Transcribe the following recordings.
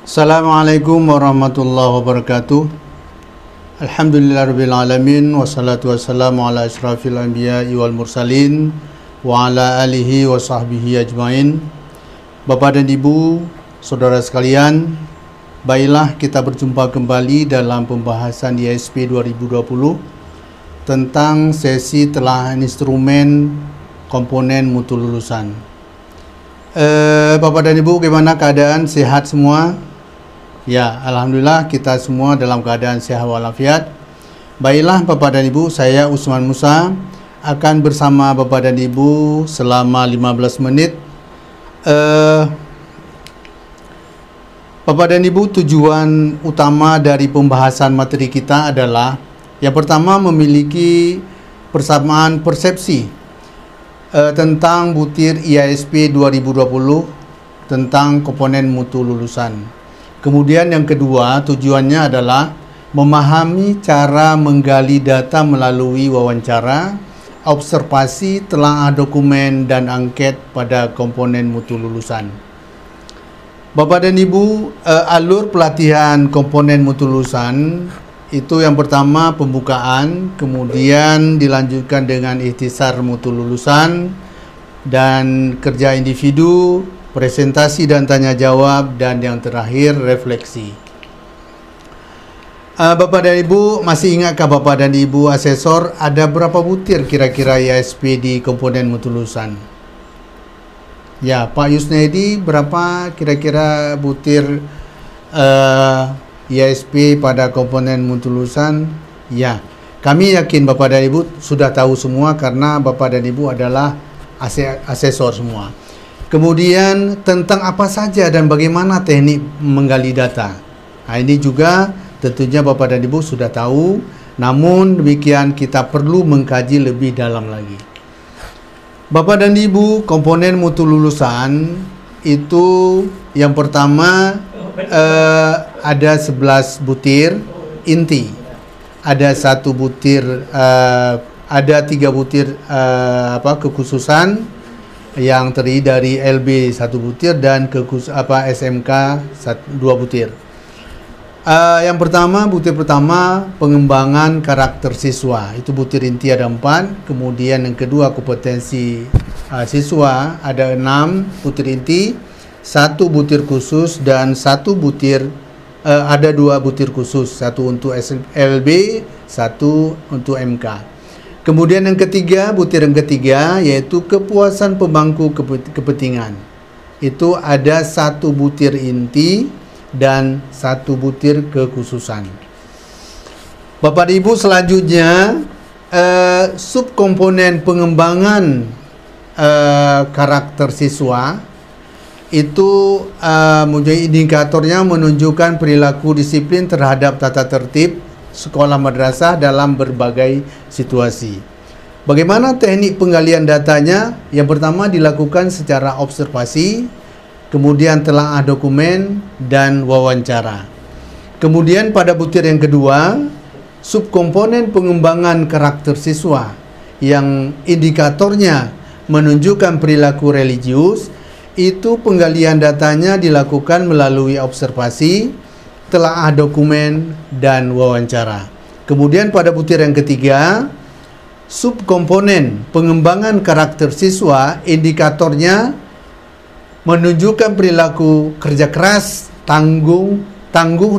Assalamualaikum warahmatullahi wabarakatuh. Alhamdulillahirrabbilalamin. Wassalatu wassalamu ala ashrafil anbiya'i wal mursalin wa ala alihi wa sahbihi ajmain. Bapak dan Ibu, saudara sekalian, baiklah kita berjumpa kembali dalam pembahasan ISP 2020 tentang sesi telah instrumen komponen mutu lulusan. Bapak dan Ibu, bagaimana keadaan? Sehat semua? Ya, Alhamdulillah kita semua dalam keadaan sehat walafiat. Baiklah Bapak dan Ibu, saya Usman Musa akan bersama Bapak dan Ibu selama 15 menit. Bapak dan Ibu, tujuan utama dari pembahasan materi kita adalah yang pertama memiliki persamaan persepsi tentang butir IASP 2020 tentang komponen mutu lulusan. Kemudian yang kedua, tujuannya adalah memahami cara menggali data melalui wawancara, observasi, telaah dokumen, dan angket pada komponen mutu lulusan. Bapak dan Ibu, alur pelatihan komponen mutu lulusan itu yang pertama pembukaan, kemudian dilanjutkan dengan ikhtisar mutu lulusan, dan kerja individu, presentasi dan tanya jawab, dan yang terakhir refleksi. Bapak dan Ibu, masih ingatkah Bapak dan Ibu asesor ada berapa butir kira-kira IASP di komponen mutu lulusan? Ya, Pak Yusnedi, berapa kira-kira butir IASP pada komponen mutu lulusan? Ya, kami yakin Bapak dan Ibu sudah tahu semua karena Bapak dan Ibu adalah asesor semua. Kemudian tentang apa saja dan bagaimana teknik menggali data. Nah, ini juga tentunya Bapak dan Ibu sudah tahu, namun demikian kita perlu mengkaji lebih dalam lagi. Bapak dan Ibu, komponen mutu lulusan itu yang pertama ada 11 butir inti. Ada 1 butir ada 3 butir kekhususan yang terdiri dari LB 1 butir dan SMK 2 butir. Yang pertama, butir pertama pengembangan karakter siswa, itu butir inti ada 4. Kemudian yang kedua kompetensi siswa ada 6 butir inti, 1 butir khusus, dan 1 butir ada 2 butir khusus, 1 untuk LB, 1 untuk MK. Kemudian yang ketiga, butir yang ketiga yaitu kepuasan pemangku kepentingan. Itu ada 1 butir inti dan 1 butir kekhususan. Bapak Ibu, selanjutnya subkomponen pengembangan karakter siswa itu mempunyai indikatornya menunjukkan perilaku disiplin terhadap tata tertib sekolah madrasah dalam berbagai situasi. Bagaimana teknik penggalian datanya? Yang pertama dilakukan secara observasi, kemudian telaah dokumen, dan wawancara. Kemudian pada butir yang kedua, subkomponen pengembangan karakter siswa yang indikatornya menunjukkan perilaku religius, itu penggalian datanya dilakukan melalui observasi, telaah dokumen, dan wawancara. Kemudian pada butir yang ketiga, subkomponen pengembangan karakter siswa indikatornya menunjukkan perilaku kerja keras, tangguh,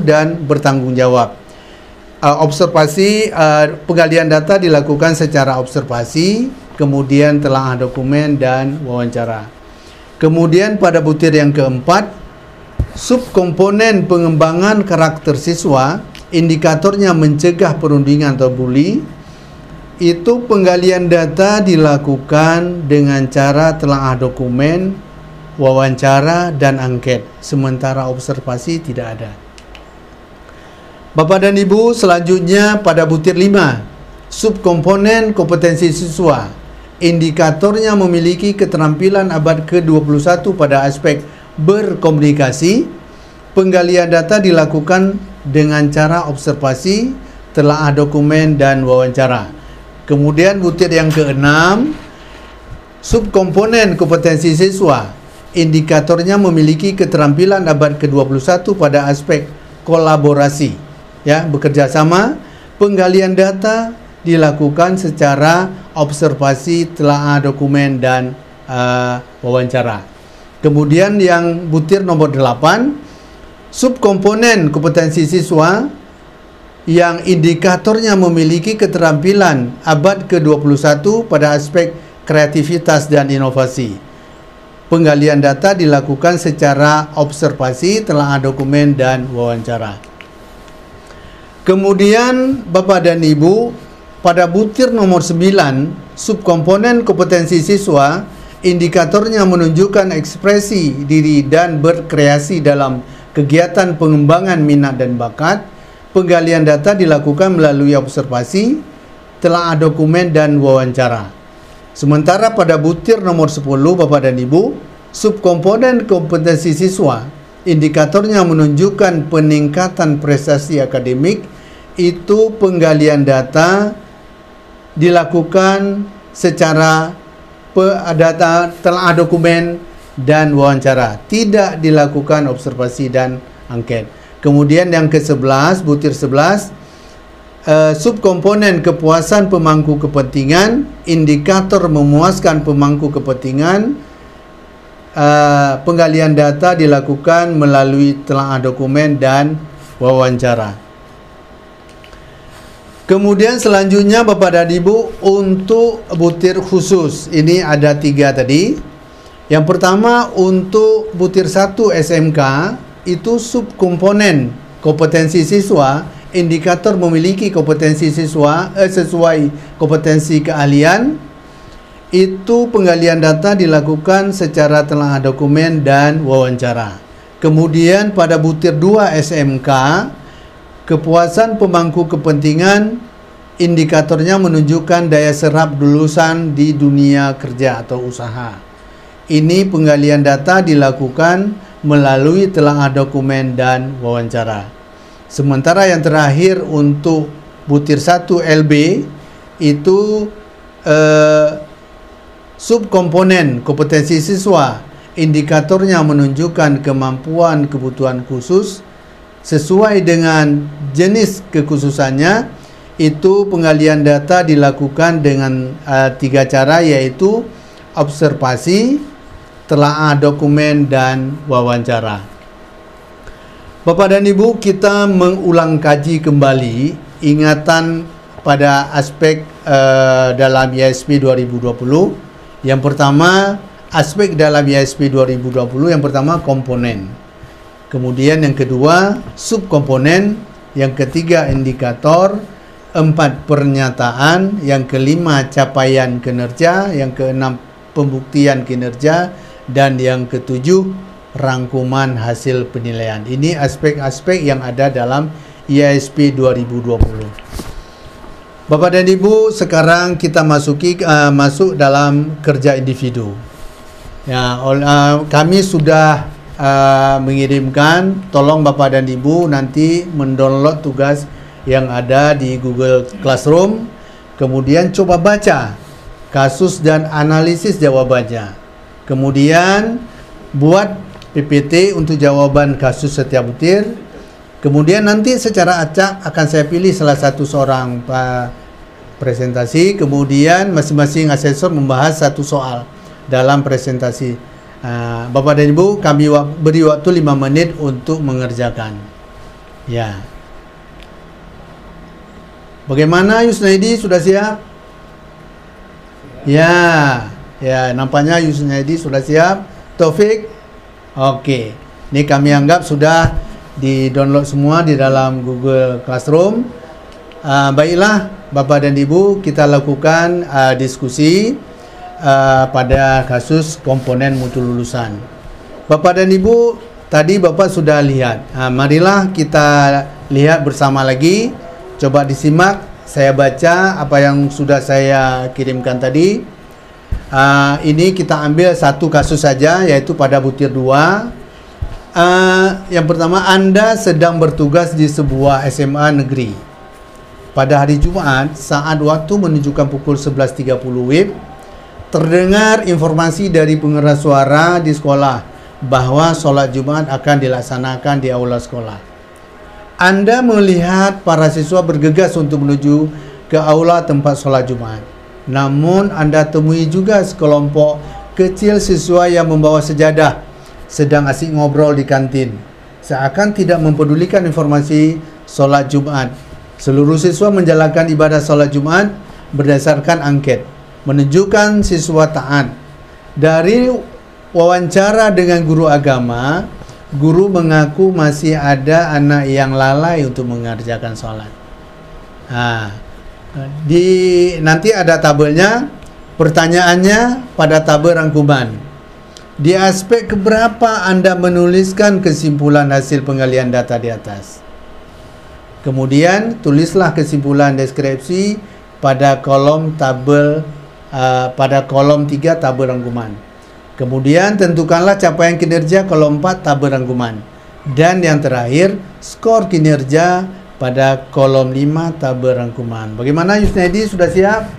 dan bertanggung jawab. Observasi, penggalian data dilakukan secara observasi, kemudian telaah dokumen, dan wawancara. Kemudian pada butir yang keempat, subkomponen pengembangan karakter siswa indikatornya mencegah perundingan atau bully. Itu penggalian data dilakukan dengan cara telaah dokumen, wawancara, dan angket, sementara observasi tidak ada. Bapak dan Ibu, selanjutnya pada butir 5, subkomponen kompetensi siswa indikatornya memiliki keterampilan abad ke-21 pada aspek berkomunikasi. Penggalian data dilakukan dengan cara observasi, telaah dokumen, dan wawancara. Kemudian butir yang ke-6, subkomponen kompetensi siswa indikatornya memiliki keterampilan abad ke-21 pada aspek kolaborasi, ya, bekerja sama. Penggalian data dilakukan secara observasi, telaah dokumen, dan wawancara. Kemudian yang butir nomor 8, subkomponen kompetensi siswa yang indikatornya memiliki keterampilan abad ke-21 pada aspek kreativitas dan inovasi. Penggalian data dilakukan secara observasi, telaah dokumen, dan wawancara. Kemudian Bapak dan Ibu, pada butir nomor 9, subkomponen kompetensi siswa, indikatornya menunjukkan ekspresi diri dan berkreasi dalam kegiatan pengembangan minat dan bakat. Penggalian data dilakukan melalui observasi, telaah dokumen, dan wawancara. Sementara pada butir nomor 10, Bapak dan Ibu, subkomponen kompetensi siswa, indikatornya menunjukkan peningkatan prestasi akademik. Itu penggalian data dilakukan secara data, telaah dokumen, dan wawancara. Tidak dilakukan observasi dan angket. Kemudian yang ke-11, butir 11, subkomponen kepuasan pemangku kepentingan, indikator memuaskan pemangku kepentingan. Penggalian data dilakukan melalui telaah dokumen dan wawancara. Kemudian selanjutnya Bapak dan Ibu, untuk butir khusus ini ada 3 tadi. Yang pertama, untuk butir 1 SMK, itu subkomponen kompetensi siswa, indikator memiliki kompetensi siswa sesuai kompetensi keahlian. Itu penggalian data dilakukan secara telaah dokumen dan wawancara. Kemudian pada butir 2 SMK, kepuasan pemangku kepentingan, indikatornya menunjukkan daya serap lulusan di dunia kerja atau usaha. Ini penggalian data dilakukan melalui telaah dokumen dan wawancara. Sementara yang terakhir untuk butir 1 LB, itu subkomponen kompetensi siswa, indikatornya menunjukkan kemampuan kebutuhan khusus sesuai dengan jenis kekhususannya. Itu penggalian data dilakukan dengan 3 cara, yaitu observasi, telaah dokumen, dan wawancara. Bapak dan Ibu, kita mengulang kaji kembali ingatan pada aspek dalam IASP 2020. Yang pertama, aspek dalam IASP 2020, yang pertama komponen. Kemudian yang kedua, subkomponen. Yang ketiga, indikator. 4, pernyataan. Yang kelima, capaian kinerja. Yang keenam, pembuktian kinerja. Dan yang ketujuh, rangkuman hasil penilaian. Ini aspek-aspek yang ada dalam IASP 2020. Bapak dan Ibu, sekarang kita masuk dalam kerja individu. Ya, kami sudah mengirimkan, tolong Bapak dan Ibu nanti mendownload tugas yang ada di Google Classroom. Kemudian coba baca kasus dan analisis jawabannya. Kemudian buat PPT untuk jawaban kasus setiap butir. Kemudian nanti secara acak akan saya pilih salah satu seorang presentasi. Kemudian masing-masing asesor membahas satu soal dalam presentasi. Bapak dan Ibu, kami beri waktu 5 menit untuk mengerjakan. Ya. Bagaimana Yusnaidi, sudah siap? Ya. Ya, nampaknya Yusnaidi sudah siap. Taufik? Oke. Ini kami anggap sudah di-download semua di dalam Google Classroom. Baiklah, Bapak dan Ibu, kita lakukan diskusi pada kasus komponen mutu lulusan. Bapak dan Ibu, tadi Bapak sudah lihat. Marilah kita lihat bersama lagi. Coba disimak, saya baca apa yang sudah saya kirimkan tadi. Ini kita ambil satu kasus saja, yaitu pada butir 2. Yang pertama, Anda sedang bertugas di sebuah SMA negeri. Pada hari Jumat, saat waktu menunjukkan pukul 11.30 WIB, terdengar informasi dari pengeras suara di sekolah bahwa sholat Jumat akan dilaksanakan di aula sekolah. Anda melihat para siswa bergegas untuk menuju ke aula tempat sholat Jumat. Namun Anda temui juga sekelompok kecil siswa yang membawa sejadah sedang asik ngobrol di kantin, seakan tidak mempedulikan informasi sholat Jumat. Seluruh siswa menjalankan ibadah sholat Jumat berdasarkan angket, menunjukkan siswa taat. Dari wawancara dengan guru agama, guru mengaku masih ada anak yang lalai untuk mengerjakan sholat. Nanti ada tabelnya, pertanyaannya pada tabel rangkuman. Di aspek keberapa Anda menuliskan kesimpulan hasil penggalian data di atas? Kemudian tulislah kesimpulan deskripsi pada kolom tabel pada kolom 3 tabel rangkuman. Kemudian tentukanlah capaian kinerja kolom 4 tabel rangkuman. Dan yang terakhir, skor kinerja pada kolom 5 tabel rangkuman. Bagaimana Yusnedi, sudah siap?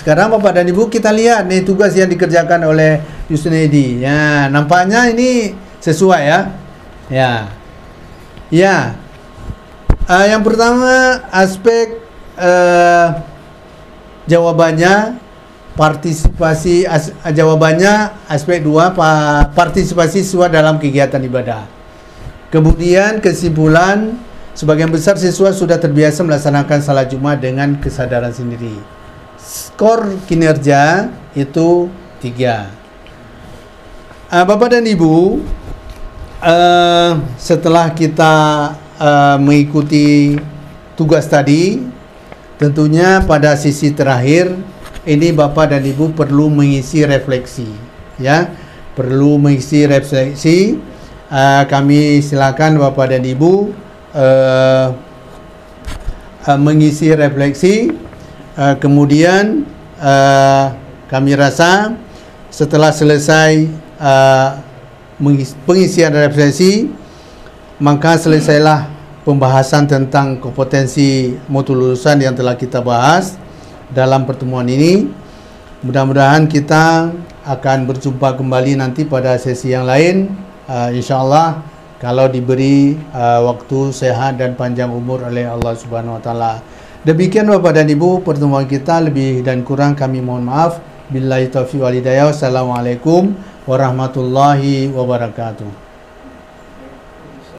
Sekarang Bapak dan Ibu kita lihat nih tugas yang dikerjakan oleh Yusnedi. Ya, nampaknya ini sesuai ya. Ya. Yang pertama aspek jawabannya aspek 2 partisipasi siswa dalam kegiatan ibadah. Kemudian kesimpulan, sebagian besar siswa sudah terbiasa melaksanakan salat Jumat dengan kesadaran sendiri. Skor kinerja itu 3. Bapak dan Ibu, setelah kita mengikuti tugas tadi, tentunya pada sisi terakhir ini Bapak dan Ibu perlu mengisi refleksi, ya, perlu mengisi refleksi. Kami silakan Bapak dan Ibu mengisi refleksi. Kemudian kami rasa setelah selesai pengisian refleksi, maka selesailah pembahasan tentang kompetensi mutu lulusan yang telah kita bahas dalam pertemuan ini. Mudah-mudahan kita akan berjumpa kembali nanti pada sesi yang lain, insyaallah, kalau diberi waktu sehat dan panjang umur oleh Allah Subhanahu wa taala. Demikian Bapak dan Ibu pertemuan kita, lebih dan kurang kami mohon maaf. Billahi taufiq wal hidayah. Wassalamualaikum warahmatullahi wabarakatuh.